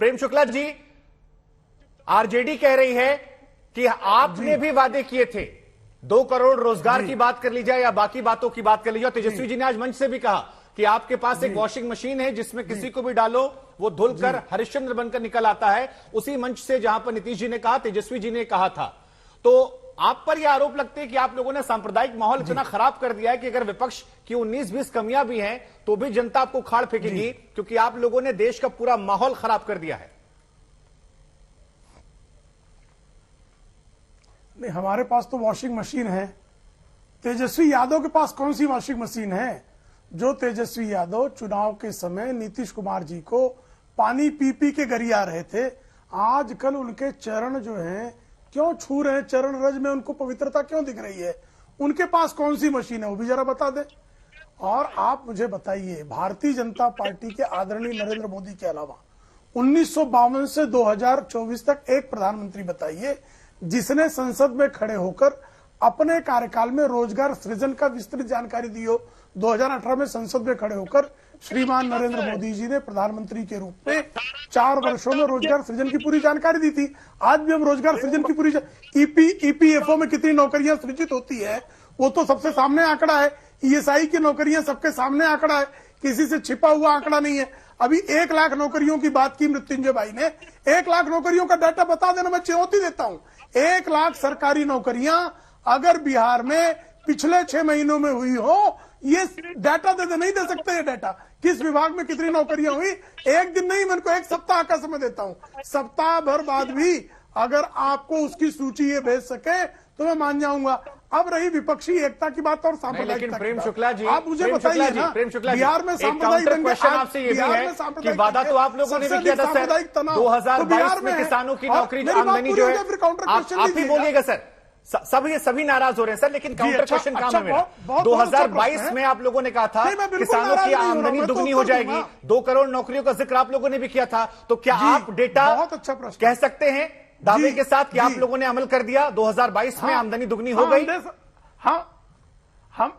Prem Shukla ji, RJD कह रही है कि आपने भी वादे किए थे, 2 करोड़ रोजगार की बात कर ली जाए या बाकी बातों की बात कर ली जाए। तेजस्वी जी ने आज मंच से भी कहा कि आपके पास एक वॉशिंग मशीन है जिसमें किसी को भी डालो वो धुलकर हरिश्चंद्र बनकर निकल आता है। उसी मंच से जहां पर नीतीश जी ने कहा, तेजस्वी जी ने कहा था। तो आप पर यह आरोप लगते हैं कि आप लोगों ने सांप्रदायिक माहौल इतना खराब कर दिया है कि अगर विपक्ष की 19-20 कमियां भी हैं तो भी जनता आपको खाड़ फेंकेगी, क्योंकि आप लोगों ने देश का पूरा माहौल खराब कर दिया है। नहीं, हमारे पास तो वॉशिंग मशीन है। तेजस्वी यादव के पास कौन सी वॉशिंग मशीन है? जो तेजस्वी यादव चुनाव के समय नीतीश कुमार जी को पानी पी पी के गरिया रहे थे, आजकल उनके चरण जो हैं क्यों छू रहे हैं? चरण रज में उनको पवित्रता क्यों दिख रही है? उनके पास कौन सी मशीन है वो भी जरा बता दें। और आप मुझे बताइए, भारतीय जनता पार्टी के आदरणीय नरेंद्र मोदी के अलावा 1952 से 2024 तक एक प्रधानमंत्री बताइए जिसने संसद में खड़े होकर अपने कार्यकाल में रोजगार सृजन का विस्तृत जानकारी दी हो। 2018 में संसद में खड़े होकर श्रीमान नरेंद्र मोदी जी ने प्रधानमंत्री के रूप में 4 वर्षों में रोजगार सृजन की पूरी जानकारी दी थी। आज भी हम रोजगार सृजन की पूरी ईपीएफओ में कितनी नौकरियां सृजित होती है वो तो सबसे सामने आंकड़ा है। ईएसआई की नौकरियां सबके सामने आंकड़ा है, किसी से छिपा हुआ आंकड़ा नहीं है। अभी 1 लाख नौकरियों की बात की मृत्युंजय भाई ने। 1 लाख नौकरियों का डाटा बता देना, मैं चुनौती देता हूं। 1 लाख सरकारी नौकरियां अगर बिहार में पिछले 6 महीनों में हुई हो, ये डाटा दे नहीं दे सकते। ये डाटा किस विभाग में कितनी नौकरियां हुई, एक दिन नहीं, मैं इनको 1 सप्ताह का समय देता हूं। सप्ताह भर बाद भी अगर आपको उसकी सूची ये भेज सके तो मैं मान जाऊंगा। अब रही विपक्षी एकता की बात और सांप्रदायिकता प्रेम शुक्ला जी, आप मुझे बताइए ना, बिहार में सांप्रदायिक क्वेश्चन आपसे ये भी है कि वादा तो आप लोगों ने भी किया था सर, 2022 में किसानों की नौकरी आमदनी जो है, आप ही बोलिएगा सर। सभी नाराज हो रहे हैं सर, लेकिन काउंटर क्वेश्चन काम है मेरा। 2022 में आप लोगों ने कहा था किसानों की आमदनी दुगनी हो जाएगी, 2 करोड़ नौकरियों का जिक्र आप लोगों ने भी किया था। तो क्या आप डेटा कह सकते हैं दावे के साथ कि आप लोगों ने अमल कर दिया? 2022 में आमदनी दुगनी हो गई? हम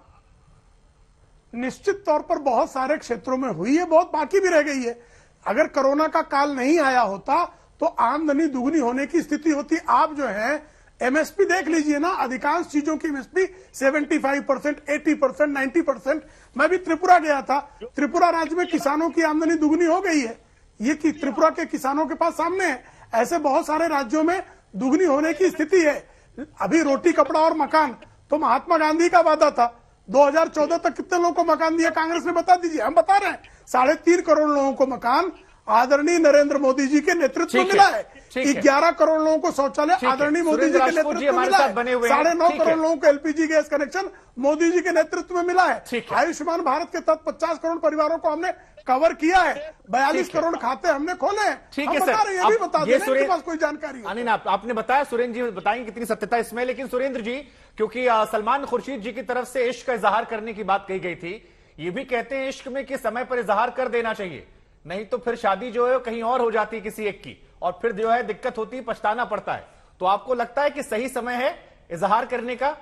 निश्चित तौर पर बहुत सारे क्षेत्रों में हुई है, बहुत बाकी भी रह गई है। अगर कोरोना का काल नहीं आया होता तो आमदनी दुगनी होने की स्थिति होती। आप जो है एमएसपी देख लीजिए ना, अधिकांश चीजों की एमएसपी 75%, 80%, 90%। मैं भी त्रिपुरा गया था, त्रिपुरा राज्य में किसानों की आमदनी दुगनी हो गई है। ये कि त्रिपुरा के किसानों के पास सामने है। ऐसे बहुत सारे राज्यों में दुगनी होने की स्थिति है। अभी रोटी कपड़ा और मकान तो महात्मा गांधी का वादा था। 2014 तक कितने लोगों को मकान दिया कांग्रेस ने, बता दीजिए। हम बता रहे हैं 3.5 करोड़ लोगों को मकान आदरणीय नरेंद्र मोदी जी के नेतृत्व में मिला है। 11 करोड़ लोगों को शौचालय आदरणीय मोदी जी के नेतृत्व में मिला है। 9.5 करोड़ लोगों को LPG gas connection Modi ji के नेतृत्व में मिला है। आयुष्मान भारत के तहत 50 करोड़ परिवारों को हमने कवर किया है। 42 करोड़ खाते हमने खोले हैं। ठीक है सर, ये भी बता दें इनके पास कोई जानकारी नहीं। आपने बताया, सुरेंद्र जी बताएंगे कितनी सत्यता इसमें। लेकिन सुरेंद्र जी, क्योंकि सलमान खुर्शीद जी की तरफ से इश्क का इजहार करने की बात कही गई थी, ये भी कहते हैं इश्क में कि समय पर इजहार कर देना चाहिए, नहीं तो फिर शादी जो है कहीं और हो जाती है किसी एक की, और फिर जो है दिक्कत होती है, पछताना पड़ता है। तो आपको लगता है कि सही समय है इजहार करने का?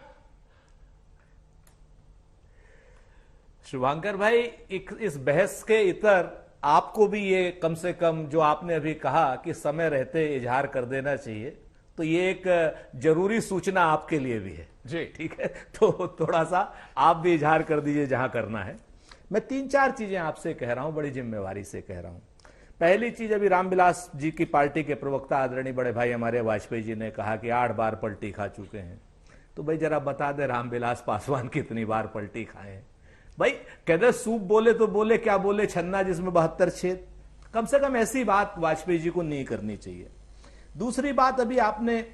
शुभांकर भाई, इस बहस के इतर आपको भी ये कम से कम जो आपने अभी कहा कि समय रहते इजहार कर देना चाहिए, तो ये एक जरूरी सूचना आपके लिए भी है जी। ठीक है, तो थोड़ा सा आप भी इजहार कर दीजिए जहां करना है। मैं 3-4 चीजें आपसे कह रहा हूं, बड़ी जिम्मेवारी से कह रहा हूं। पहली चीज, अभी रामविलास जी की पार्टी के प्रवक्ता आदरणीय बड़े भाई हमारे वाजपेयी जी ने कहा कि 8 बार पलटी खा चुके हैं। तो भाई जरा बता दे रामविलास पासवान कितनी बार पलटी खाए हैं? भाई कहते सूप बोले तो बोले, क्या बोले छन्ना जिसमें 72 छेद। कम से कम ऐसी बात वाजपेयी जी को नहीं करनी चाहिए। दूसरी बात, अभी आपने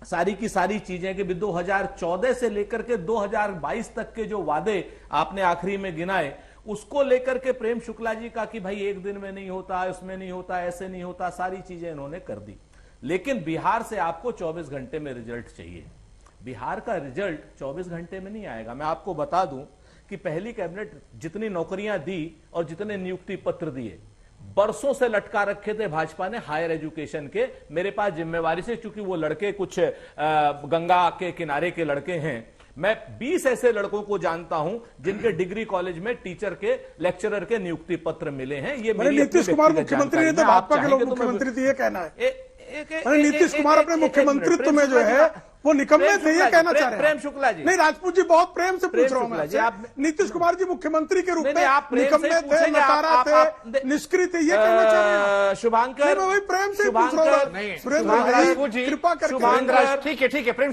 सारी की सारी चीजें कि 2014 से लेकर के 2022 तक के जो वादे आपने आखिरी में गिनाए, उसको लेकर के प्रेम शुक्ला जी का कि भाई एक दिन में नहीं होता, उसमें नहीं होता, ऐसे नहीं होता, सारी चीजें इन्होंने कर दी। लेकिन बिहार से आपको 24 घंटे में रिजल्ट चाहिए। बिहार का रिजल्ट 24 घंटे में नहीं आएगा। मैं आपको बता दूं कि पहली कैबिनेट जितनी नौकरियां दी और जितने नियुक्ति पत्र दिए, बरसों से लटका रखे थे भाजपा ने हायर एजुकेशन के। मेरे पास जिम्मेवारी से, चूंकि वो लड़के कुछ गंगा के किनारे के लड़के हैं, मैं 20 ऐसे लड़कों को जानता हूं जिनके डिग्री कॉलेज में टीचर के लेक्चरर के नियुक्ति पत्र मिले हैं। ये मेरी नीतीश कुमार मुख्यमंत्री नहीं थे, भाजपा के लोग मुख्यमंत्री थे, ये कहना है। नीतीश कुमार अपने मुख्यमंत्रित्व में जो है वो निकम्मे थे, ये कहना चाह रहे हैं प्रेम शुक्ला जी। नहीं, राजपूत जी बहुत प्रेम से पूछ रहा हूं मैं। नीतीश कुमार जी मुख्यमंत्री के रूप में निकम्मे थे, नकारा थे, निष्क्रिय थे, ये कहना चाह रहे हैं शुभांकर। मैं वही प्रेम से पूछ रहा हूं सुरेंद्र जी, कृपा करके। ठीक है प्रेम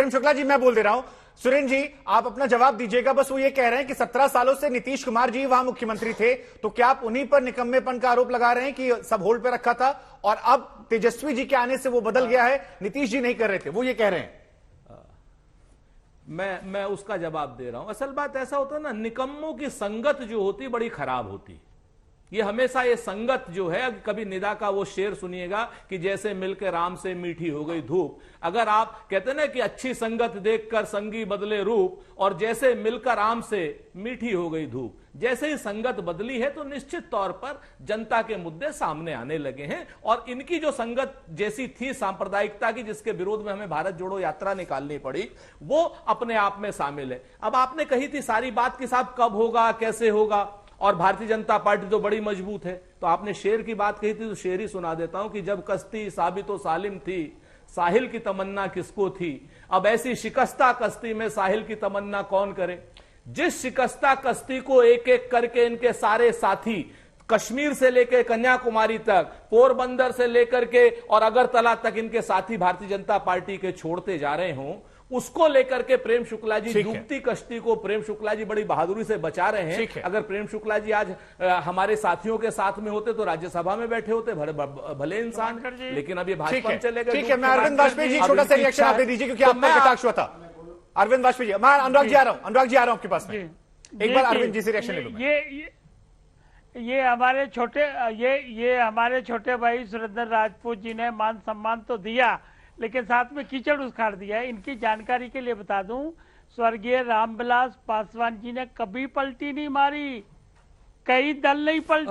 शुक्ला जी मैं बोल दे रहा हूं। सुरेंद्र जी आप अपना जवाब दीजिएगा। बस वो ये कह रहे हैं कि 17 सालों से नीतीश कुमार जी वहां मुख्यमंत्री थे, तो क्या आप उन्हीं पर निकम्मेपन का आरोप लगा रहे हैं कि सब होल्ड पे रखा था और अब तेजस्वी जी के आने से वो बदल गया है, नीतीश जी नहीं कर रहे थे, वो ये कह रहे हैं। मैं उसका जवाब दे रहा हूं। असल बात ऐसा होता है ना, निकम्मों की संगत जो होती बड़ी खराब होती। ये हमेशा ये संगत जो है, कभी निदा का वो शेर सुनिएगा कि जैसे मिलकर राम से मीठी हो गई धूप। अगर आप कहते ना कि अच्छी संगत देखकर संगी बदले रूप, और जैसे मिलकर राम से मीठी हो गई धूप, जैसे ही संगत बदली है तो निश्चित तौर पर जनता के मुद्दे सामने आने लगे हैं। और इनकी जो संगत जैसी थी सांप्रदायिकता की, जिसके विरोध में हमें भारत जोड़ो यात्रा निकालनी पड़ी, वो अपने आप में शामिल है। अब आपने कही थी सारी बात कि साहब कब होगा, कैसे होगा, और भारतीय जनता पार्टी तो बड़ी मजबूत है। तो आपने शेर की बात कही थी, तो शेर ही सुना देता हूं कि जब कश्ती साबित व सालिम थी, साहिल की तमन्ना किसको थी। अब ऐसी शिकस्ता कश्ती में साहिल की तमन्ना कौन करे। जिस शिकस्ता कश्ती को एक एक करके इनके सारे साथी, कश्मीर से लेकर कन्याकुमारी तक, पोरबंदर से लेकर के और अगरतला तक इनके साथी भारतीय जनता पार्टी के छोड़ते जा रहे हों, उसको लेकर के प्रेम शुक्ला जी डूबती कश्ती को प्रेम शुक्ला जी बड़ी बहादुरी से बचा रहे हैं। अगर प्रेम शुक्ला जी आज हमारे साथियों के साथ में होते तो राज्यसभा में बैठे होते, भले इंसान, लेकिन अब ये भाजपा में चले गए। ठीक है, मैं अरविंद वाजपेयी जी छोटा सा रिएक्शन आप दे दीजिए क्योंकि आपका कटाक्ष हुआ था। अरविंद वाजपेयी जी, मैं अनुराग जी आ रहा हूं आपके पास में। एक बार अरविंद जी से रिएक्शन ले लूं। ये हमारे छोटे भाई सुरेंद्र राजपूत जी ने मान सम्मान तो दिया, लेकिन साथ में कीचड़ उखाड़ दिया है। इनकी जानकारी के लिए बता दूं, स्वर्गीय रामविलास पासवान जी ने कभी पलटी नहीं मारी, कई दल नहीं पलटे।